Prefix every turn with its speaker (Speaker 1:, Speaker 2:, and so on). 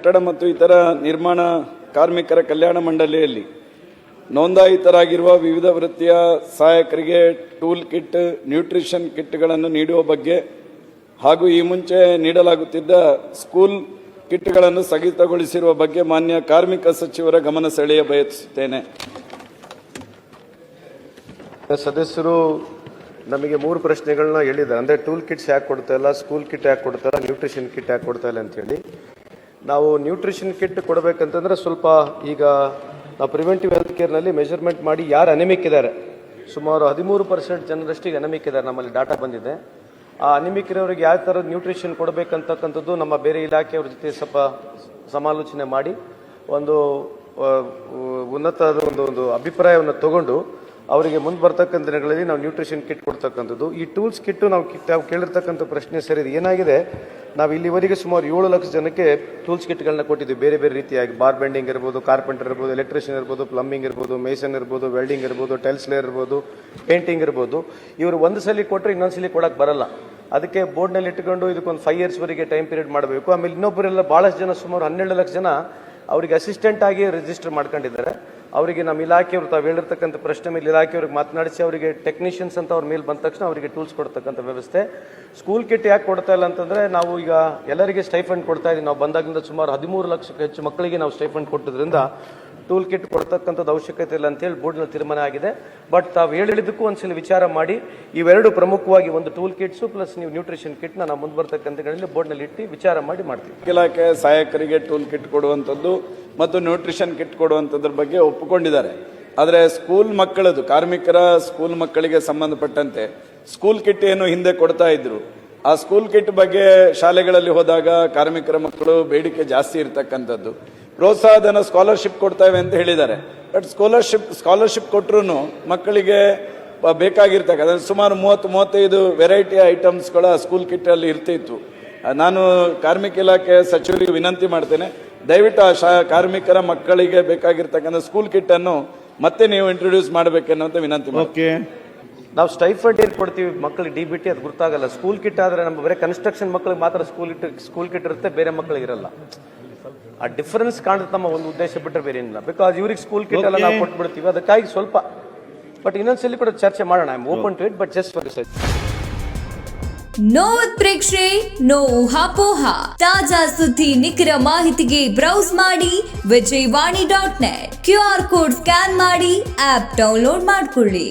Speaker 1: ಕಟ್ಟಡ ಮತ್ತು ಇತರ ನಿರ್ಮಾಣ ಕಾರ್ಮಿಕರ ಕಲ್ಯಾಣ ಮಂಡಳಿಯಲ್ಲಿ ನೋಂದಾಯಿತರಾಗಿರುವ ವಿವಿಧ ವೃತ್ತಿಯ ಸಹಾಯಕರಿಗೆ ಟೂಲ್ ಕಿಟ್, ನ್ಯೂಟ್ರಿಷನ್ ಕಿಟ್ಗಳನ್ನು ನೀಡುವ ಬಗ್ಗೆ ಹಾಗೂ ಈ ಮುಂಚೆ ನೀಡಲಾಗುತ್ತಿದ್ದ ಸ್ಕೂಲ್ ಕಿಟ್ಗಳನ್ನು ಸ್ಥಗಿತಗೊಳಿಸಿರುವ ಬಗ್ಗೆ ಮಾನ್ಯ ಕಾರ್ಮಿಕ ಸಚಿವರ ಗಮನ ಸೆಳೆಯ ಬಯಸುತ್ತೇನೆ.
Speaker 2: ಸದಸ್ಯರು ನಮಗೆ 3 ಪ್ರಶ್ನೆಗಳನ್ನ ಹೇಳಿದ್ದಾರೆ. ಅಂದರೆ ಟೂಲ್ ಕಿಟ್ಸ್ ಯಾಕೆ ಕೊಡ್ತಾ ಇಲ್ಲ, ಸ್ಕೂಲ್ ಕಿಟ್ ಯಾಕೆ ಕೊಡ್ತಾ ಇಲ್ಲ, ನ್ಯೂಟ್ರಿಷನ್ ಕಿಟ್ ಯಾಕೆ ಕೊಡ್ತಾ ಇಲ್ಲ ಅಂತೇಳಿ. ನಾವು ನ್ಯೂಟ್ರಿಷನ್ ಕಿಟ್ ಕೊಡಬೇಕಂತಂದ್ರೆ ಸ್ವಲ್ಪ ಈಗ ನಾವು ಪ್ರಿವೆಂಟಿವ್ ಹೆಲ್ತ್ ಕೇರ್ನಲ್ಲಿ ಮೆಜರ್ಮೆಂಟ್ ಮಾಡಿ ಯಾರು ಅನಿಮಿಕ್ ಇದ್ದಾರೆ, ಸುಮಾರು 13% ಜನರಷ್ಟಿಗೆ ಅನಿಮಿಕ್ ಇದ್ದಾರೆ, ನಮ್ಮಲ್ಲಿ ಡಾಟಾ ಬಂದಿದೆ. ಆ ಅನಿಮಿಕ್ ಇರೋರಿಗೆ ಯಾವ ಥರದ ನ್ಯೂಟ್ರಿಷನ್ ಕೊಡಬೇಕಂತಕ್ಕಂಥದ್ದು ನಮ್ಮ ಬೇರೆ ಇಲಾಖೆಯವ್ರ ಜೊತೆ ಸ್ವಲ್ಪ ಸಮಾಲೋಚನೆ ಮಾಡಿ ಒಂದು ಉನ್ನತ ಒಂದು ಅಭಿಪ್ರಾಯವನ್ನು ತಗೊಂಡು ಅವರಿಗೆ ಮುಂದೆ ಬರ್ತಕ್ಕಂಥ ದಿನಗಳಲ್ಲಿ ನಾವು ನ್ಯೂಟ್ರಿಷನ್ ಕಿಟ್ ಕೊಡ್ತಕ್ಕಂಥದ್ದು. ಈ ಟೂಲ್ಸ್ ಕಿಟ್ಟು ನಾವು ಕೇಳಿರ್ತಕ್ಕಂಥ ಪ್ರಶ್ನೆ ಸರಿ. ಏನಾಗಿದೆ, ನಾವು ಇಲ್ಲಿವರೆಗೆ ಸುಮಾರು 7 ಲಕ್ಷ ಜನಕ್ಕೆ ಟೂಲ್ಸ್ ಕಿಟ್ಗಳನ್ನ ಕೊಟ್ಟಿದ್ದೀವಿ. ಬೇರೆ ಬೇರೆ ರೀತಿಯಾಗಿ ಬಾರ್ ಬೆಂಡಿಂಗ್ ಇರ್ಬೋದು, ಕಾರ್ಪೆಂಟರ್ ಇರ್ಬೋದು, ಎಲೆಕ್ಟ್ರಿಷಿಯನ್ ಇರ್ಬೋದು, ಪ್ಲಂಬಿಂಗ್ ಇರ್ಬೋದು, ಮೇಸನ್ ಇರ್ಬೋದು, ವೆಲ್ಡಿಂಗ್ ಇರ್ಬೋದು, ಟೈಲ್ಸ್ ಲೇಯರ್ ಇರ್ಬೋದು, ಪೇಂಟಿಂಗ್ ಇರ್ಬೋದು. ಇವರು ಒಂದು ಸಲ ಕೊಟ್ಟರೆ ಇನ್ನೊಂದ್ಸಲಿ ಕೊಡಕ್ಕೆ ಬರಲ್ಲ. ಅದಕ್ಕೆ ಬೋರ್ಡ್ನಲ್ಲಿ ಇಟ್ಕೊಂಡು ಇದಕ್ಕೊಂದು 5 ಇಯರ್ಸ್ವರೆಗೆ ಟೈಮ್ ಪೀರಿಯಡ್ ಮಾಡಬೇಕು. ಆಮೇಲೆ ಇನ್ನೊಬ್ಬರೆಲ್ಲ ಭಾಳಷ್ಟು ಜನ ಸುಮಾರು 12 ಲಕ್ಷ ಜನ ಅವರಿಗೆ ಅಸಿಸ್ಟೆಂಟ್ ಆಗಿ ರಿಜಿಸ್ಟರ್ ಮಾಡ್ಕೊಂಡಿದ್ದಾರೆ. ಅವರಿಗೆ ನಮ್ಮ ಇಲಾಖೆಯವರು ತಾವು ಹೇಳಿರ್ತಕ್ಕಂಥ ಪ್ರಶ್ನೆ ಮೇಲೆ ಇಲಾಖೆಯವ್ರಿಗೆ ಮಾತನಾಡಿಸಿ ಅವರಿಗೆ ಟೆಕ್ನಿಷಿಯನ್ಸ್ ಅಂತ ಅವ್ರ ಮೇಲೆ ಬಂದ ತಕ್ಷಣ ಅವರಿಗೆ ಟೂಲ್ಸ್ ಕೊಡ್ತಕ್ಕಂಥ ವ್ಯವಸ್ಥೆ. ಸ್ಕೂಲ್ ಕಿಟ್ ಯಾಕೆ ಕೊಡ್ತಾ ಇಲ್ಲ ಅಂತಂದರೆ, ನಾವು ಈಗ ಎಲ್ಲರಿಗೆ ಸ್ಟೈಫಂಡ್ ಕೊಡ್ತಾ ಇದ್ದೀವಿ. ನಾವು ಬಂದಾಗಿಂದ ಸುಮಾರು 13 ಲಕ್ಷಕ್ಕೆ ಹೆಚ್ಚು ಮಕ್ಕಳಿಗೆ ನಾವು ಸ್ಟೈಫಂಡ್ ಕೊಟ್ಟಿದ್ರಿಂದ ಟೂಲ್ ಕಿಟ್ ಕೊಡ್ತಕ್ಕಂಥದ್ದು ಅವಶ್ಯಕತೆ ಇಲ್ಲ ಅಂತೇಳಿ ಬೋರ್ಡ್ನಲ್ಲಿ ತೀರ್ಮಾನ ಆಗಿದೆ. ಬಟ್ ತಾವು ಹೇಳಿದ್ದಕ್ಕೂ ಒಂದ್ಸಲ ವಿಚಾರ ಮಾಡಿ ಇವೆರಡು ಪ್ರಮುಖವಾಗಿ, ಒಂದು ಟೂಲ್ ಕಿಟ್ಸು ಪ್ಲಸ್ ನೀವು ನ್ಯೂಟ್ರಿಷನ್ ಕಿಟ್ನ ನಾವು ಮುಂದೆ ಬರ್ತಕ್ಕಂಥಗಳಲ್ಲಿ ಬೋರ್ಡ್ನಲ್ಲಿ ಇಟ್ಟು ವಿಚಾರ ಮಾಡಿ ಮಾಡ್ತೀವಿ.
Speaker 1: ಇಲಾಖೆ ಸಹಾಯಕರಿಗೆ ಟೂಲ್ ಕಿಟ್ ಕೊಡುವಂಥದ್ದು ಮತ್ತು ನ್ಯೂಟ್ರಿಷನ್ ಕಿಟ್ ಕೊಡುವಂಥದ್ರ ಬಗ್ಗೆ ಒಪ್ಪಿಕೊಂಡಿದ್ದಾರೆ. ಆದರೆ ಸ್ಕೂಲ್ ಮಕ್ಕಳದು, ಕಾರ್ಮಿಕರ ಸ್ಕೂಲ್ ಮಕ್ಕಳಿಗೆ ಸಂಬಂಧಪಟ್ಟಂತೆ ಸ್ಕೂಲ್ ಕಿಟ್ ಏನು ಹಿಂದೆ ಕೊಡ್ತಾ ಇದ್ರು, ಆ ಸ್ಕೂಲ್ ಕಿಟ್ ಬಗ್ಗೆ ಶಾಲೆಗಳಲ್ಲಿ ಹೋದಾಗ ಕಾರ್ಮಿಕರ ಮಕ್ಕಳು ಬೇಡಿಕೆ ಜಾಸ್ತಿ ಇರ್ತಕ್ಕಂಥದ್ದು. ಪ್ರೋತ್ಸಾಹಧನ ಸ್ಕಾಲರ್ಶಿಪ್ ಕೊಡ್ತೇವೆ ಅಂತ ಹೇಳಿದ್ದಾರೆ. ಬಟ್ ಸ್ಕಾಲರ್ಶಿಪ್ ಕೊಟ್ಟರು ಮಕ್ಕಳಿಗೆ ಬೇಕಾಗಿರ್ತಕ್ಕ ಸುಮಾರು 30-35 ವೆರೈಟಿ ಐಟಮ್ಸ್ಗಳ ಸ್ಕೂಲ್ ಕಿಟ್ ಅಲ್ಲಿ ಇರ್ತಿತ್ತು. ನಾನು ಕಾರ್ಮಿಕ ಇಲಾಖೆ ಸಚಿವರಿಗೆ ವಿನಂತಿ ಮಾಡ್ತೇನೆ, ದಯವಿಟ್ಟು ಆ ಕಾರ್ಮಿಕರ ಮಕ್ಕಳಿಗೆ ಬೇಕಾಗಿರ್ತಕ್ಕಂಥ ಸ್ಕೂಲ್ ಕಿಟ್ ಅನ್ನು ಮತ್ತೆ ನೀವು ಇಂಟ್ರೊಡ್ಯೂಸ್ ಮಾಡಬೇಕೆನ್ನುವಂತ ವಿನಂತಿ.
Speaker 2: ನಾವು ಸ್ಟೈಫಂಡ್ ಏನ್ ಕೊಡ್ತೀವಿ ಮಕ್ಕಳಿಗೆ DBT ಅದು ಗೊತ್ತಾಗಲ್ಲ. ಸ್ಕೂಲ್ ಕಿಟ್ ಆದ್ರೆ ನಮ್ಮ ಬರೀ ಕನ್ಸ್ಟ್ರಕ್ಷನ್ ಮಕ್ಕಳಿಗೆ ಮಾತ್ರ ಸ್ಕೂಲ್ ಕಿಟ್ ಇರುತ್ತೆ, ಬೇರೆ ಮಕ್ಕಳಿಗೆ ಇರಲ್ಲ. ಆ ಡಿಫರೆನ್ಸ್ ಕಾಣುತ್ತೆ ನಮ್ಮ ಒಂದು ಉದ್ದೇಶ ಬಿಟ್ಟರೆ ಬೇರೆ ಏನಿಲ್ಲ. ಬಿಕಾಸ್ ಇವ್ರಿಗೆ ಸ್ಕೂಲ್ ಕಿಟ್ ಎಲ್ಲ ನಾವು ಕೊಟ್ಬಿಡ್ತೀವಿ, ಅದಕ್ಕಾಗಿ ಸ್ವಲ್ಪ. ಬಟ್ ಇನ್ನೊಂದ್ಸಲಿ ಕೂಡ ಚರ್ಚೆ ಮಾಡೋಣ. I am open to it, but just for this.
Speaker 3: No ಉತ್ಪ್ರೇಕ್ಷೆ, ನೋ ಊಹಾಪೋಹ. ತಾಜಾ ಸುದ್ದಿ, ನಿಖರ ಮಾಹಿತಿಗೆ ಬ್ರೌಸ್ ಮಾಡಿ ವಿಜಯವಾಣಿ.net. QR ಕೋಡ್ ಸ್ಕ್ಯಾನ್ ಮಾಡಿ ಆಪ್ ಡೌನ್ಲೋಡ್ ಮಾಡಿಕೊಳ್ಳಿ.